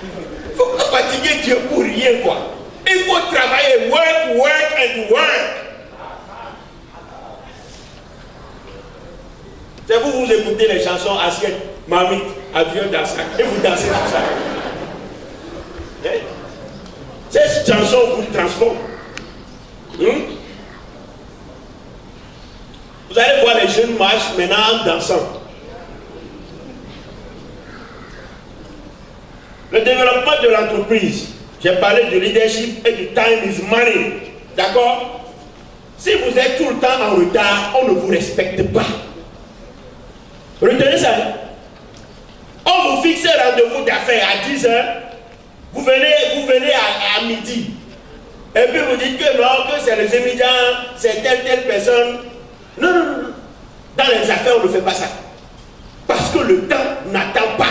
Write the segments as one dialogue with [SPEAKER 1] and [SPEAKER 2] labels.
[SPEAKER 1] Il ne faut pas fatiguer Dieu pour rien, quoi. Il faut travailler, work, work and work. C'est vous écoutez les chansons assiettes, marmite, avion dans sac, et vous dansez tout ça. Hein? Ces chansons vous transforment. Vous allez voir les jeunes marchent maintenant en dansant. Le développement de l'entreprise, j'ai parlé du leadership et du time is money. D'accord? Si vous êtes tout le temps en retard, on ne vous respecte pas. Retenez ça. On vous fixe un rendez-vous d'affaires à 10 h. Vous venez à midi. Et puis vous dites que non, que c'est les émigrants, c'est telle personne. Non. Dans les affaires, on ne fait pas ça. Parce que le temps n'attend pas.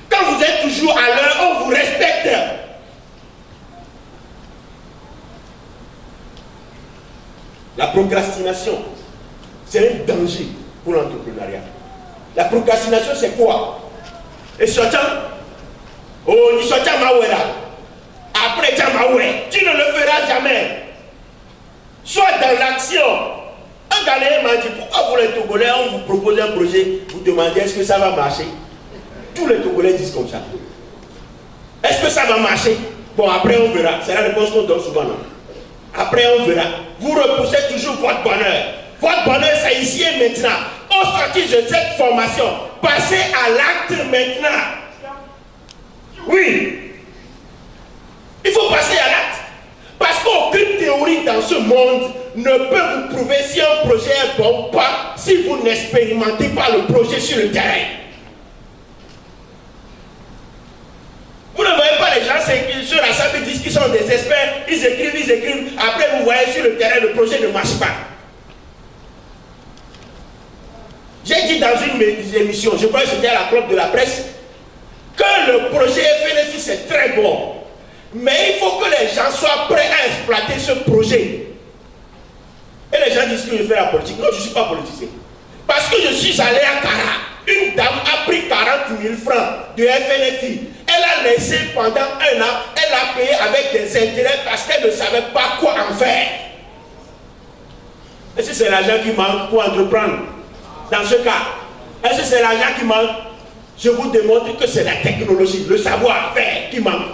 [SPEAKER 1] Quand vous êtes toujours à l'heure, on vous respecte. La procrastination, c'est un danger pour l'entrepreneuriat. La procrastination, c'est quoi? Et sortant, ni sortant Mawera. Après Tamaoué, tu ne le feras jamais. Sois dans l'action. Un Ghanéen m'a dit, pourquoi vous les Togolais, on vous propose un projet, vous demandez est-ce que ça va marcher? Tous les Togolais disent comme ça. Est-ce que ça va marcher? Bon, après on verra. C'est la réponse qu'on donne souvent. Non? Après on verra. Vous repoussez toujours votre bonheur. Votre bonheur, c'est ici et maintenant. Au sortir de cette formation, passez à l'acte maintenant. Oui. Il faut passer à l'acte. Parce qu'aucune théorie dans ce monde ne peut vous prouver si un projet est bon ou pas si vous n'expérimentez pas le projet sur le terrain. Vous ne voyez pas les gens sur la salle, ils disent qu'ils sont des experts, ils écrivent. Après, vous voyez sur le terrain, le projet ne marche pas. J'ai dit dans une émission, je crois que c'était à la clope de la presse, que le projet FNSI c'est très bon. Mais il faut que les gens soient prêts à exploiter ce projet. Et les gens disent que je fais la politique. Non, je ne suis pas politicien. Parce que je suis allé à Kara. Une dame a pris 40 000 francs de FNFI. Elle a laissé pendant 1 an, elle a payé avec des intérêts parce qu'elle ne savait pas quoi en faire. Est-ce que c'est l'argent qui manque pour entreprendre? Dans ce cas, est-ce que c'est l'argent qui manque? Je vous démontre que c'est la technologie, le savoir-faire qui manque.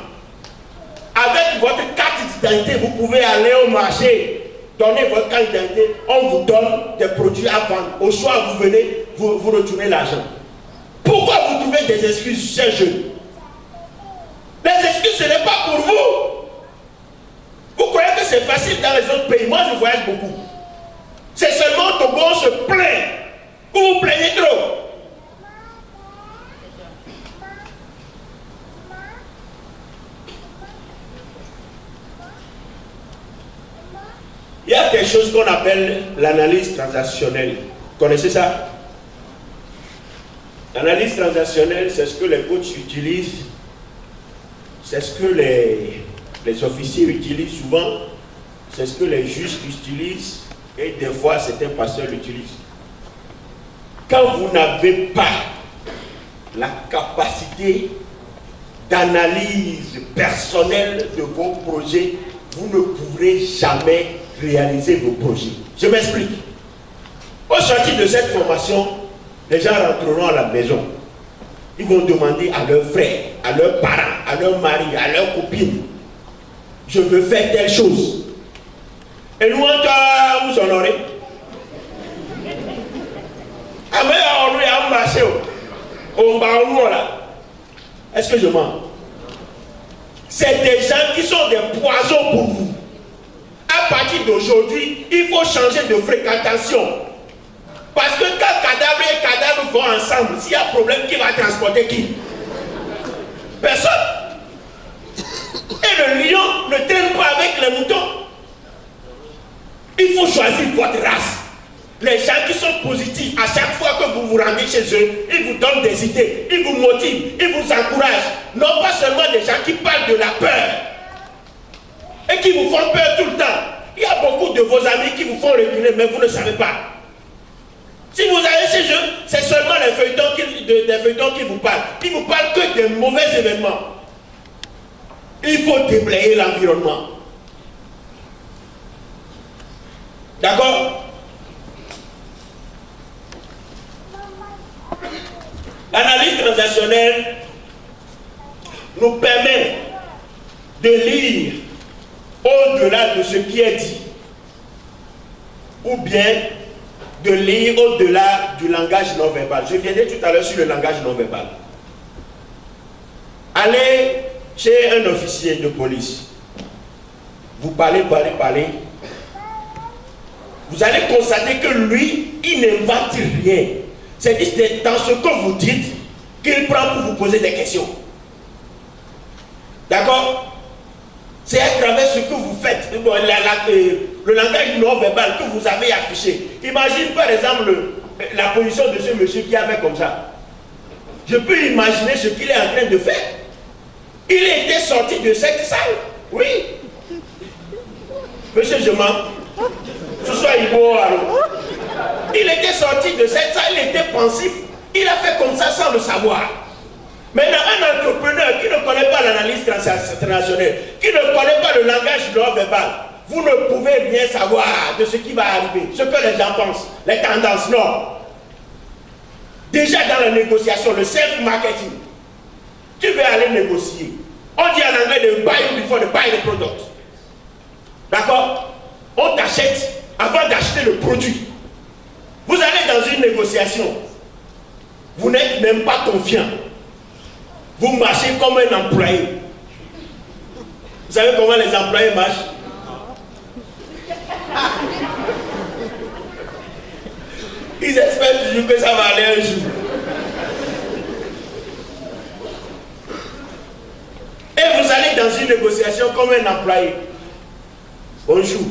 [SPEAKER 1] Avec votre carte d'identité, vous pouvez aller au marché, donner votre carte d'identité, on vous donne des produits à vendre. Au soir, vous venez, vous retournez l'argent. Pourquoi vous trouvez des excuses, chers jeunes? Les excuses, ce n'est pas pour vous. Vous croyez que c'est facile dans les autres pays? Moi, je voyage beaucoup. C'est seulement au Togo, on se plaint. Vous vous plaignez trop. Il y a quelque chose qu'on appelle l'analyse transactionnelle. Vous connaissez ça? L'analyse transactionnelle, c'est ce que les coachs utilisent, c'est ce que les officiers utilisent souvent, c'est ce que les juges utilisent et des fois certains pasteurs l'utilisent. Quand vous n'avez pas la capacité d'analyse personnelle de vos projets, vous ne pourrez jamais réaliser vos projets. Je m'explique. Au sortir de cette formation, les gens rentreront à la maison. Ils vont demander à leurs frères, à leurs parents, à leurs maris, à leurs copines, je veux faire telle chose. Et nous, on vous honorer. Est-ce que je mens? C'est des gens qui sont des poisons pour vous. À partir d'aujourd'hui, il faut changer de fréquentation. Parce que quand cadavre et cadavre vont ensemble, s'il y a un problème, qui va transporter qui? Personne. Et le lion ne traîne pas avec les moutons. Il faut choisir votre race. Les gens qui sont positifs, à chaque fois que vous vous rendez chez eux, ils vous donnent des idées, ils vous motivent, ils vous encouragent. Non pas seulement des gens qui parlent de la peur et qui vous font peur tout le temps. Il y a beaucoup de vos amis qui vous font reculer, mais vous ne savez pas. Si vous allez chez eux, c'est seulement des feuilletons qui vous parlent. Ils ne vous parlent que des mauvais événements. Il faut déblayer l'environnement. D'accord? L'analyse transactionnelle nous permet de lire au-delà de ce qui est dit, ou bien de lire au-delà du langage non-verbal. Je viendrai tout à l'heure sur le langage non-verbal. Allez chez un officier de police. Vous parlez. Vous allez constater que lui, il n'invente rien. C'est dans ce que vous dites qu'il prend pour vous poser des questions. D'accord? C'est à travers ce que vous faites, le langage non-verbal que vous avez affiché. Imagine par exemple la position de ce monsieur qui a fait comme ça. Je peux imaginer ce qu'il est en train de faire. Il était sorti de cette salle. Oui. Monsieur, je mens. Ce soit Ibo, il était sorti de cette salle, il était pensif. Il a fait comme ça sans le savoir. Maintenant, un entrepreneur qui ne connaît pas l'analyse transactionnelle, qui ne connaît pas le langage non-verbal, vous ne pouvez rien savoir de ce qui va arriver, ce que les gens pensent, les tendances, non. Déjà dans la négociation, le self-marketing, tu veux aller négocier. On dit en anglais de buy before the buy the product. D'accord? On t'achète avant d'acheter le produit. Vous allez dans une négociation. Vous n'êtes même pas confiant. Vous marchez comme un employé. Vous savez comment les employés marchent? Ils espèrent toujours que ça va aller un jour. Et vous allez dans une négociation comme un employé. Bonjour.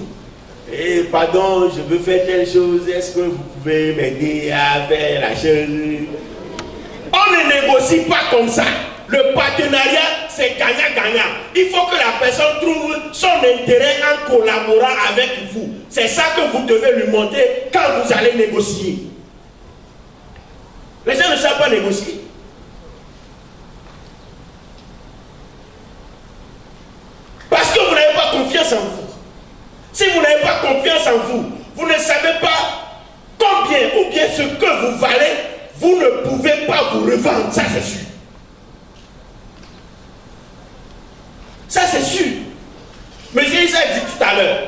[SPEAKER 1] Et pardon, je veux faire telle chose. Est-ce que vous pouvez m'aider à faire la chose? On ne négocie pas comme ça. Le partenariat, c'est gagnant-gagnant. Il faut que la personne trouve son intérêt en collaborant avec vous. C'est ça que vous devez lui montrer quand vous allez négocier. Les gens ne savent pas négocier. Parce que vous n'avez pas confiance en vous. Si vous n'avez pas confiance en vous, vous ne savez pas combien ou bien ce que vous valez, vous ne pouvez pas vous revendre. Ça, c'est sûr. Ça, c'est sûr. Monsieur Issa dit tout à l'heure,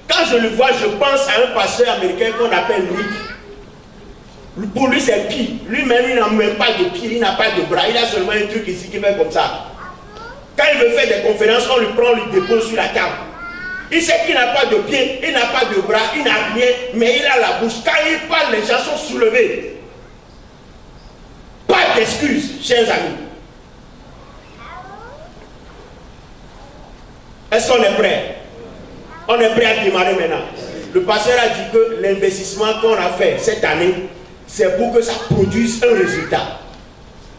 [SPEAKER 1] quand je le vois, je pense à un pasteur américain qu'on appelle Nick. Pour lui, c'est pied. Lui-même, il n'a même pas de pied, il n'a pas de bras. Il a seulement un truc ici qui fait comme ça. Quand il veut faire des conférences, on lui prend, on lui dépose sur la table. Il sait qu'il n'a pas de pied, il n'a pas de bras, il n'a rien, mais il a la bouche. Quand il parle, les gens sont soulevés. Pas d'excuses, chers amis. Est-ce qu'on est prêt? On est prêt à démarrer maintenant. Le pasteur a dit que l'investissement qu'on a fait cette année, c'est pour que ça produise un résultat.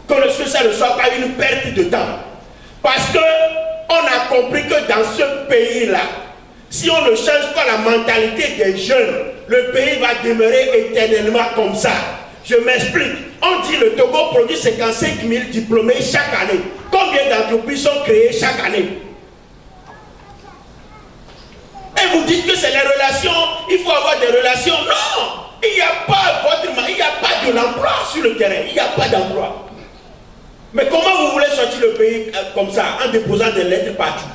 [SPEAKER 1] Que ça ne soit pas une perte de temps. Parce que on a compris que dans ce pays-là, si on ne change pas la mentalité des jeunes, le pays va demeurer éternellement comme ça. Je m'explique. On dit le Togo produit 55 000 diplômés chaque année. Combien d'entreprises sont créées chaque année? Et vous dites que c'est les relations, il faut avoir des relations. Non! Il n'y a pas de l'emploi sur le terrain. Il n'y a pas d'emploi. Mais comment vous voulez sortir le pays comme ça, en déposant des lettres partout?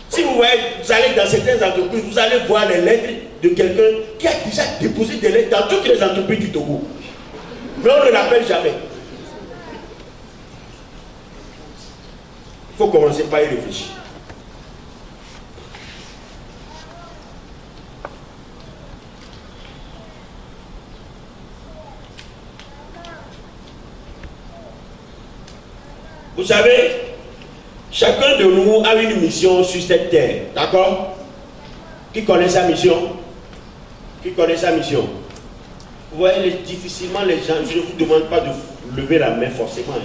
[SPEAKER 1] Si vous voyez, vous allez dans certaines entreprises, vous allez voir les lettres de quelqu'un qui a déjà déposé des lettres dans toutes les entreprises du Togo. Mais on ne l'appelle jamais. Il faut commencer par y réfléchir. Vous savez, chacun de nous a une mission sur cette terre, d'accord? Qui connaît sa mission? Qui connaît sa mission? Vous voyez, difficilement les gens, je ne vous demande pas de lever la main forcément.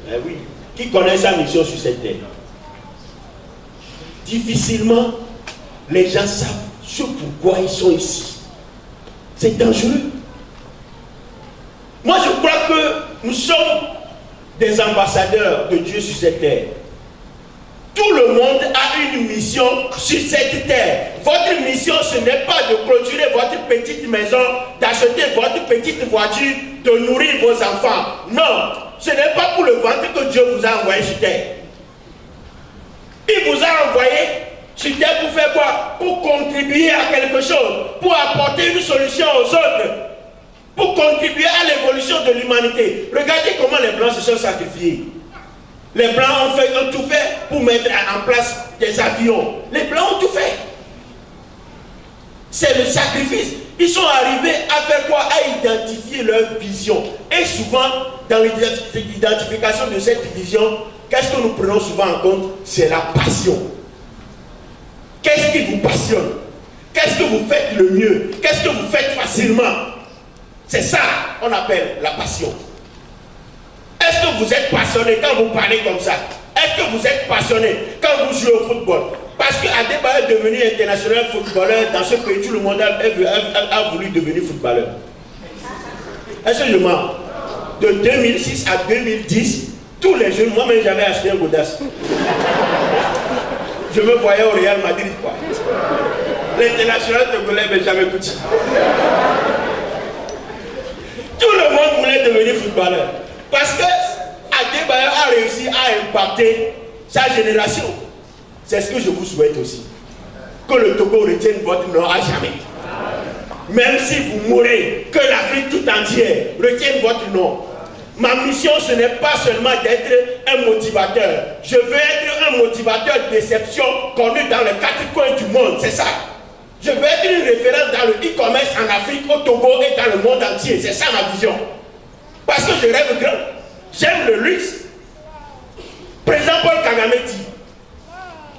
[SPEAKER 1] Eh oui. Qui connaît sa mission sur cette terre? Difficilement, les gens savent ce pourquoi ils sont ici. C'est dangereux. Moi, je crois que nous sommes des ambassadeurs de Dieu sur cette terre. Tout le monde a une mission sur cette terre. Votre mission, ce n'est pas de clôturer votre petite maison, d'acheter votre petite voiture, de nourrir vos enfants. Non, ce n'est pas pour le ventre que Dieu vous a envoyé sur terre. Il vous a envoyé sur terre pour faire quoi? Pour contribuer à quelque chose, pour apporter une solution aux autres, pour contribuer à l'évolution de l'humanité. Regardez comment les Blancs se sont sacrifiés. Les Blancs ont tout fait pour mettre en place des avions. Les Blancs ont tout fait. C'est le sacrifice. Ils sont arrivés à faire quoi? À identifier leur vision. Et souvent, dans l'identification de cette vision, qu'est-ce que nous prenons souvent en compte? C'est la passion. Qu'est-ce qui vous passionne? Qu'est-ce que vous faites le mieux? Qu'est-ce que vous faites facilement? C'est ça qu'on appelle la passion. Est-ce que vous êtes passionné quand vous parlez comme ça? Est-ce que vous êtes passionné quand vous jouez au football? Parce qu'Adebayor est devenu international footballeur dans ce pays, tout le monde a voulu devenir footballeur. Est-ce que je mens? De 2006 à 2010, tous les jeunes, moi-même j'avais acheté un Godas. Je me voyais au Real Madrid, quoi. L'international togolais Benjamin Couti. Tout le monde voulait devenir footballeur. Parce que Adebayor a réussi à impacter sa génération. C'est ce que je vous souhaite aussi. Que le Togo retienne votre nom à jamais. Même si vous mourrez, que l'Afrique tout entière retienne votre nom. Ma mission, ce n'est pas seulement d'être un motivateur. Je veux être un motivateur d'exception connu dans les 4 coins du monde. C'est ça. Je veux être une référence dans le e-commerce en Afrique, au Togo et dans le monde entier. C'est ça ma vision. Parce que je rêve grand. J'aime le luxe. Président Paul Kagame dit,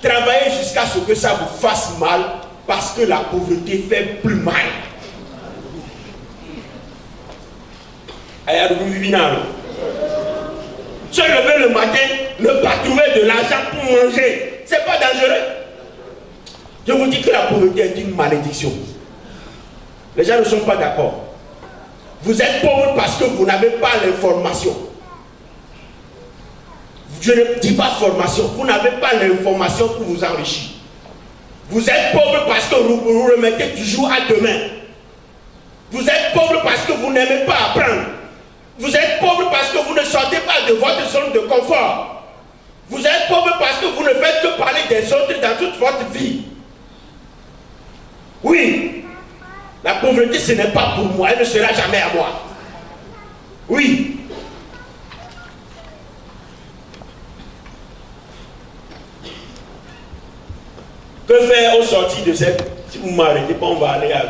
[SPEAKER 1] travaillez jusqu'à ce que ça vous fasse mal, parce que la pauvreté fait plus mal. Se lever le matin, ne pas trouver de l'argent pour manger, c'est pas dangereux. Je vous dis que la pauvreté est une malédiction. Les gens ne sont pas d'accord. Vous êtes pauvre parce que vous n'avez pas l'information. Je ne dis pas formation, vous n'avez pas l'information pour vous enrichir. Vous êtes pauvre parce que vous vous remettez toujours à demain. Vous êtes pauvre parce que vous n'aimez pas apprendre. Vous êtes pauvre parce que vous ne sortez pas de votre zone de confort. Vous êtes pauvre parce que vous ne faites que parler des autres dans toute votre vie. Oui, la pauvreté ce n'est pas pour moi, elle ne sera jamais à moi. Oui. Que faire au sortir de cette... Si vous ne m'arrêtez pas, on va aller à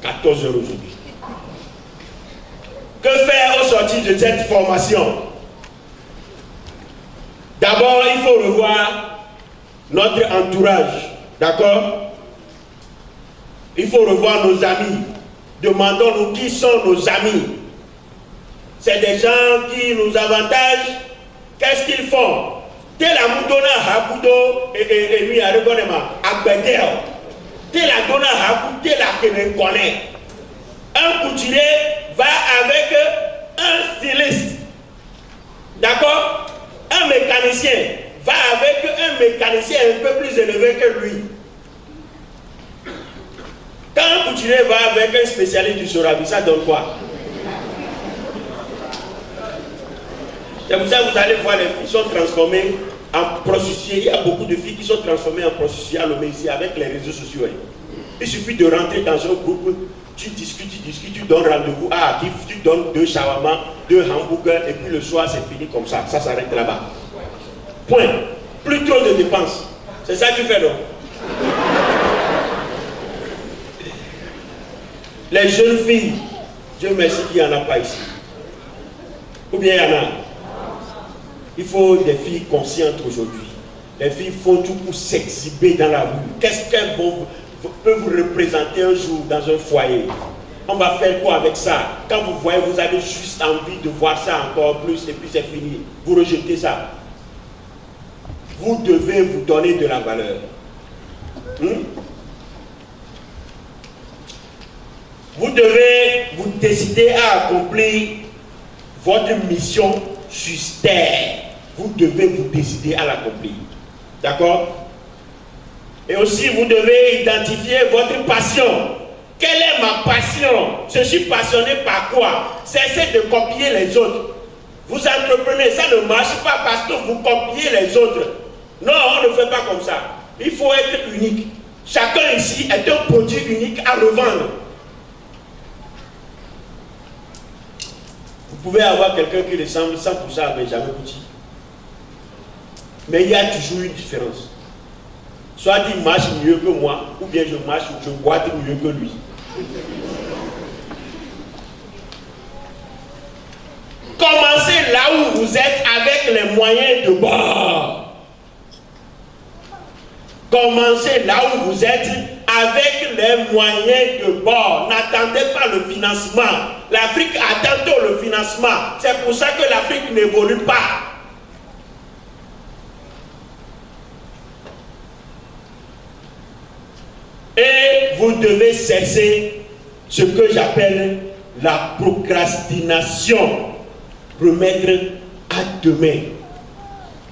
[SPEAKER 1] 14 h aujourd'hui. Que faire au sortir de cette formation? D'abord, il faut revoir notre entourage. D'accord? Il faut revoir nos amis. Demandons-nous qui sont nos amis. C'est des gens qui nous avantagent. Qu'est-ce qu'ils font? Tel amudona hakudo et lui a reconnu agbedel. Tel adona hakudo tel a qu'elle connaît. Un couturier va avec un styliste. D'accord? Un mécanicien va avec un mécanicien un peu plus élevé que lui. Quand un couturier va avec un spécialiste du Sorabi, ça donne quoi? C'est pour ça que vous allez voir les filles sont transformées en prostituées. Il y a beaucoup de filles qui sont transformées en prostituées à Lomé ici avec les réseaux sociaux. Il suffit de rentrer dans un groupe, tu discutes, tu donnes rendez-vous à Akif, tu donnes 2 shawarma, 2 hamburgers et puis le soir c'est fini comme ça. Ça s'arrête là-bas. Point. Plus trop de dépenses. C'est ça que tu fais, non? Les jeunes filles, Dieu merci qu'il n'y en a pas ici. Ou bien il y en a. Il faut des filles conscientes aujourd'hui. Les filles font tout pour s'exhiber dans la rue. Qu'est-ce qu'elles peuvent vous représenter un jour dans un foyer? On va faire quoi avec ça? Quand vous voyez, vous avez juste envie de voir ça encore plus et puis c'est fini. Vous rejetez ça. Vous devez vous donner de la valeur. Vous devez vous décider à accomplir votre mission sur terre. Vous devez vous décider à l'accomplir. D'accord? Et aussi, vous devez identifier votre passion. Quelle est ma passion? Je suis passionné par quoi? Cessez de copier les autres. Vous entreprenez, ça ne marche pas parce que vous copiez les autres. Non, on ne fait pas comme ça. Il faut être unique. Chacun ici est un produit unique à revendre. Vous pouvez avoir quelqu'un qui ressemble 100% à Benjamin Couty. Mais il y a toujours une différence. Soit il marche mieux que moi, ou bien je marche ou je boite mieux que lui. Commencez là où vous êtes avec les moyens de bord. Commencez là où vous êtes avec les moyens de bord. N'attendez pas le financement. L'Afrique attend tôt le financement. C'est pour ça que l'Afrique n'évolue pas. Et vous devez cesser ce que j'appelle la procrastination. Remettre à demain.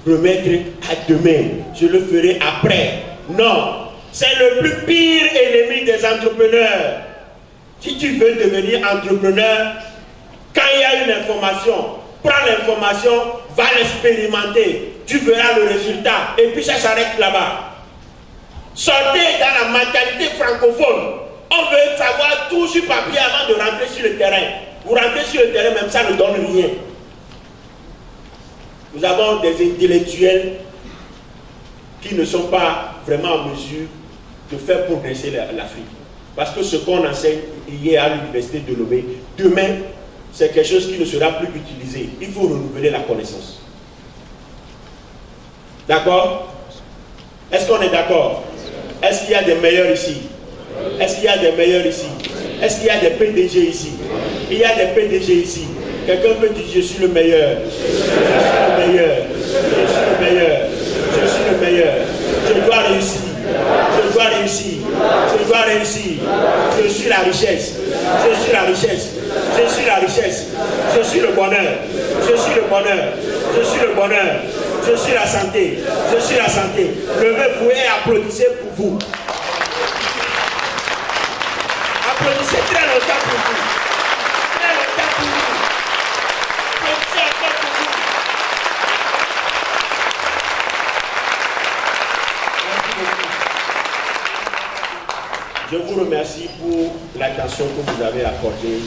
[SPEAKER 1] Remettre à demain. Je le ferai après. Non. C'est le plus pire ennemi des entrepreneurs. Si tu veux devenir entrepreneur, quand il y a une information, prends l'information, va l'expérimenter. Tu verras le résultat. Et puis ça s'arrête là-bas. Sortez dans la mentalité francophone. On veut savoir tout sur papier avant de rentrer sur le terrain. Vous rentrez sur le terrain, même ça ne donne rien. Nous avons des intellectuels qui ne sont pas vraiment en mesure de faire progresser l'Afrique. Parce que ce qu'on enseigne hier à l'université de Lomé, demain, c'est quelque chose qui ne sera plus utilisé. Il faut renouveler la connaissance. D'accord? Est-ce qu'on est d'accord? Est-ce qu'il y a des meilleurs ici? Est-ce qu'il y a des meilleurs ici? Est-ce qu'il y a des PDG ici? Il y a des PDG ici. Quelqu'un peut dire je suis le meilleur. Je suis le meilleur. Je suis le meilleur. Je suis le meilleur. Je dois réussir. Je dois réussir. Je dois réussir. Je suis la richesse. Je suis la richesse. Je suis la richesse. Je suis le bonheur. Je suis le bonheur. Je suis le bonheur. Je suis la santé. Je suis la santé. Levez-vous et applaudissez pour vous. Applaudissez très longtemps pour vous. Très longtemps pour vous. Applaudissez encore pour vous. Merci beaucoup. Je vous remercie pour l'attention que vous avez accordée.